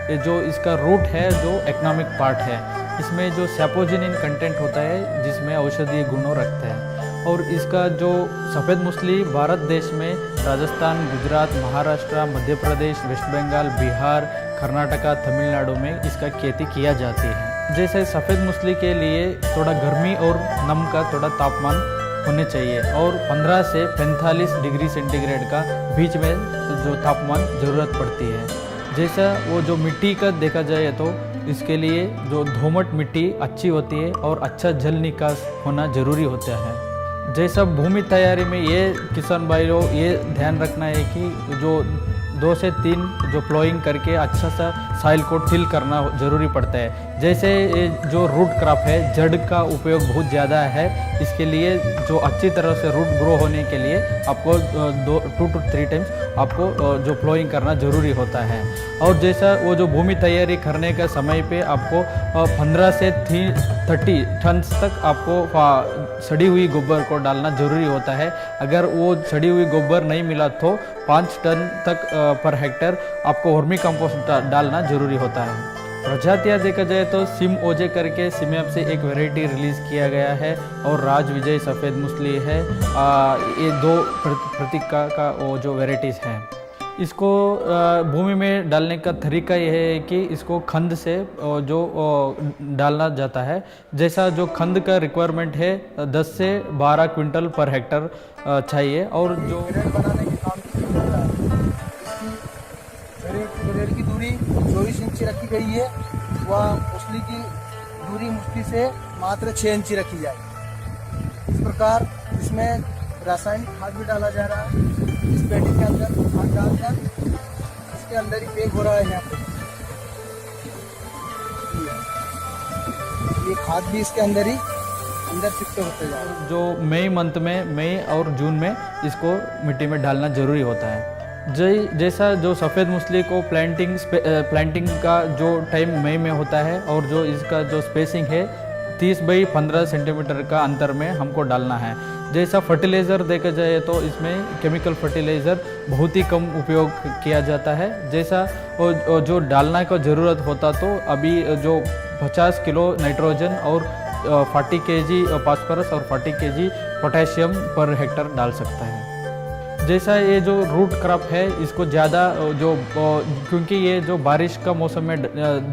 ये जो इसका रूट है जो इकोनॉमिक पार्ट है, इसमें जो सैपोजिनिन कंटेंट होता है जिसमें औषधीय गुणों रखता है। और इसका जो सफ़ेद मूसली भारत देश में राजस्थान, गुजरात, महाराष्ट्र, मध्य प्रदेश, वेस्ट बंगाल, बिहार, कर्नाटका, तमिलनाडु में इसका खेती किया जाती है। जैसे सफ़ेद मूसली के लिए थोड़ा गर्मी और नम का थोड़ा तापमान होने चाहिए और 15 से 45 डिग्री सेंटीग्रेड का बीच में जो तापमान ज़रूरत पड़ती है। जैसा वो जो मिट्टी का देखा जाए तो इसके लिए जो दोमट मिट्टी अच्छी होती है और अच्छा जल निकास होना ज़रूरी होता है। जैसा भूमि तैयारी में ये किसान भाइयों ये ध्यान रखना है कि जो 2 से 3 जो प्लोइंग करके अच्छा सा सॉइल को टिल करना ज़रूरी पड़ता है। जैसे ये जो रूट क्रॉप है जड़ का उपयोग बहुत ज़्यादा है, इसके लिए जो अच्छी तरह से रूट ग्रो होने के लिए आपको 2 to 3 टाइम्स आपको जो प्लोइंग करना ज़रूरी होता है। और जैसा वो जो भूमि तैयारी करने का समय पे आपको 15 से 30 टन तक आपको सड़ी हुई गोबर को डालना ज़रूरी होता है। अगर वो सड़ी हुई गोबर नहीं मिला तो 5 टन तक पर हेक्टेयर आपको वर्मी कंपोस्ट डालना ज़रूरी होता है। प्रजातियाँ देखा जाए तो सिम ओजे करके सिमेप से एक वैरायटी रिलीज़ किया गया है और राज विजय सफ़ेद मूसली है। ये 2 प्रतीक का वो जो वैरायटीज़ हैं। इसको भूमि में डालने का तरीका यह है कि इसको खंड से जो डालना जाता है। जैसा जो खंड का रिक्वायरमेंट है 10 से 12 क्विंटल पर हेक्टर चाहिए। और जो बनाने के काम ग्रेड की दूरी 24 इंची रखी गई है, वह मूसली की दूरी मूसली से मात्र 6 इंची रखी जाए। इस प्रकार इसमें रासायनिक खाद भी डाला जा रहा है। इस पेटी के अंदर खाद डालकर इसके अंदर ही पैक हो रहा है। यहाँ पे ये खाद भी इसके अंदर ही अंदर शिफ्ट होते जा रहा है। जो मई मंथ में, मई और जून में इसको मिट्टी में डालना ज़रूरी होता है। जैसा जो सफ़ेद मूसली को प्लांटिंग का जो टाइम मई में होता है और जो इसका जो स्पेसिंग है 30 बाई 15 सेंटीमीटर का अंतर में हमको डालना है। जैसा फर्टिलाइज़र देखा जाए तो इसमें केमिकल फर्टिलाइज़र बहुत ही कम उपयोग किया जाता है। जैसा जो डालना का ज़रूरत होता तो अभी जो 50 किलो नाइट्रोजन और 40 kg फास्फोरस और 40 kg पोटेशियम पर हेक्टर डाल सकता है। जैसा ये जो रूट क्रॉप है इसको ज़्यादा जो क्योंकि ये जो बारिश का मौसम में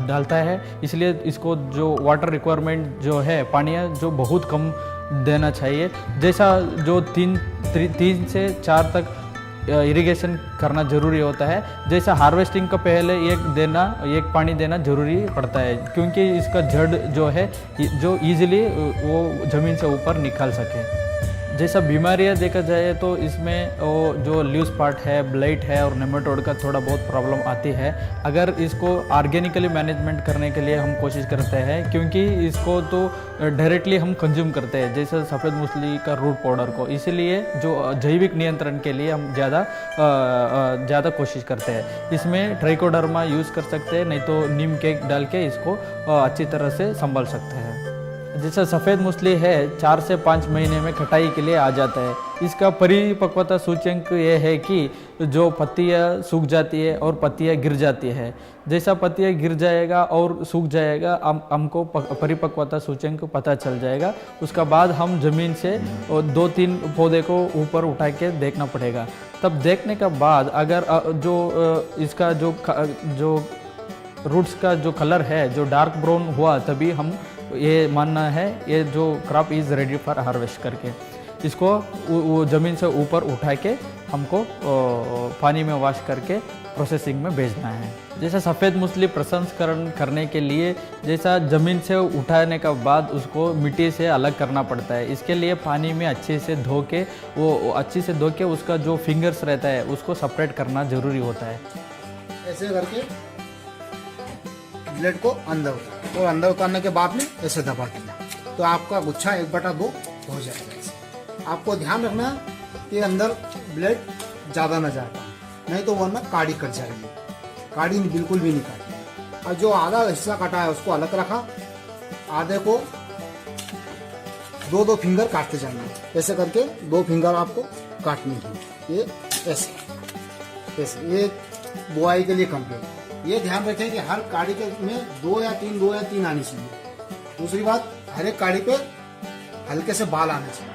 डालता है, इसलिए इसको जो वाटर रिक्वायरमेंट जो है पानी जो बहुत कम देना चाहिए। जैसा जो 3 से 4 तक इरिगेशन करना ज़रूरी होता है। जैसा हार्वेस्टिंग का पहले एक पानी देना ज़रूरी पड़ता है, क्योंकि इसका जड़ जो है जो ईजिली वो ज़मीन से ऊपर निकाल सके। जैसा बीमारियां देखा जाए तो इसमें वो जो लीव्स स्पॉट है, ब्लाइट है और नेमाटोड का थोड़ा बहुत प्रॉब्लम आती है। अगर इसको ऑर्गेनिकली मैनेजमेंट करने के लिए हम कोशिश करते हैं, क्योंकि इसको तो डायरेक्टली हम कंज्यूम करते हैं जैसे सफ़ेद मूसली का रूट पाउडर को, इसीलिए जो जैविक नियंत्रण के लिए हम ज़्यादा कोशिश करते हैं। इसमें ट्राइकोडर्मा यूज़ कर सकते हैं, नहीं तो नीम केक डाल के इसको अच्छी तरह से संभाल सकते हैं। जैसा सफ़ेद मूसली है 4 से 5 महीने में कटाई के लिए आ जाता है। इसका परिपक्वता सूचकांक ये है कि जो पत्तियाँ सूख जाती है और पत्तियाँ गिर जाती है। जैसा पत्तियाँ गिर जाएगा और सूख जाएगा हमको परिपक्वता सूचकांक पता चल जाएगा। उसका बाद हम ज़मीन से 2-3 पौधे को ऊपर उठा के देखना पड़ेगा। तब देखने के बाद अगर जो इसका जो रूट्स का जो कलर है जो डार्क ब्राउन हुआ, तभी हम ये मानना है ये जो crop is ready for harvest करके इसको वो ज़मीन से ऊपर उठा के हमको पानी में वॉश करके प्रोसेसिंग में भेजना है। जैसा सफ़ेद मूसली प्रसंस्करण करने के लिए जैसा ज़मीन से उठाने के बाद उसको मिट्टी से अलग करना पड़ता है। इसके लिए पानी में अच्छे से धो के उसका जो फिंगर्स रहता है उसको सेपरेट करना ज़रूरी होता है। ऐसे करके ब्लेड को अंदर और अंदर उतारने के बाद में ऐसे दबा दिया तो आपका गुच्छा 1/2 हो जाएगा। ऐसे आपको ध्यान रखना कि अंदर ब्लेड ज़्यादा ना जाए, नहीं तो वरना काड़ी कट जाएगी। काड़ी बिल्कुल भी नहीं काटी। और जो आधा हिस्सा कटा है उसको अलग रखा, आधे को 2-2 फिंगर काटते जाएंगे। ऐसे करके 2 फिंगर आपको काटनी है। ये ऐसे ये बुआई के लिए कंप्लीट। ये ध्यान रखें कि हर काड़ी के में 2 या 3 आनी चाहिए। दूसरी बात, हर एक काड़ी पे हल्के से बाल आने चाहिए।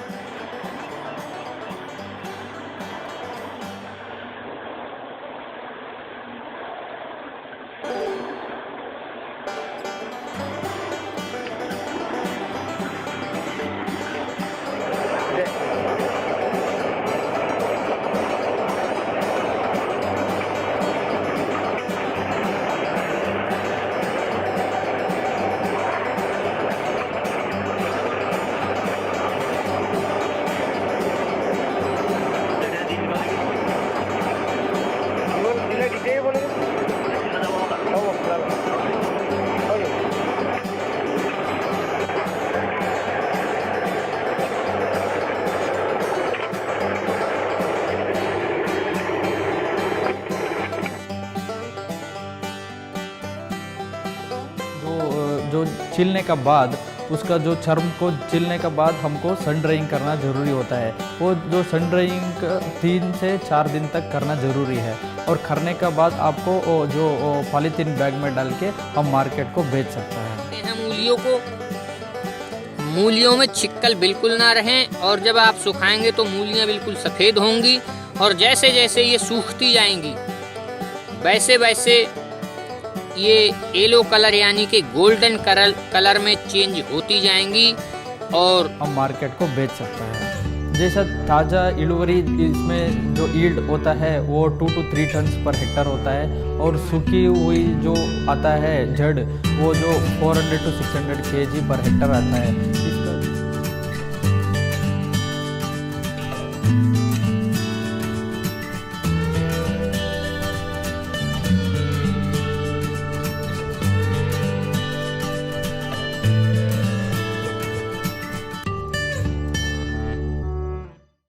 जो छिलने का बाद उसका जो चर्म को छिलने के बाद हमको सन ड्राइंग करना ज़रूरी होता है। वो जो सन ड्राइंग 3 से 4 दिन तक करना ज़रूरी है और करने के बाद आपको जो पॉलीथीन बैग में डाल के हम मार्केट को बेच सकते हैं। मूलियों को, मूलियों में छिक्कल बिल्कुल ना रहें और जब आप सुखाएंगे तो मूलियाँ बिल्कुल सफ़ेद होंगी और जैसे जैसे ये सूखती जाएंगी वैसे वैसे ये येलो कलर यानी कि गोल्डन कलर में चेंज होती जाएंगी और हम मार्केट को बेच सकते हैं। जैसा ताज़ा इलवरी इसमें जो ईल्ड होता है वो 2 to 3 टन्स पर हेक्टर होता है और सूखी हुई जो आता है जड़ वो जो 400 to 600 kg पर हेक्टर आता है। इसका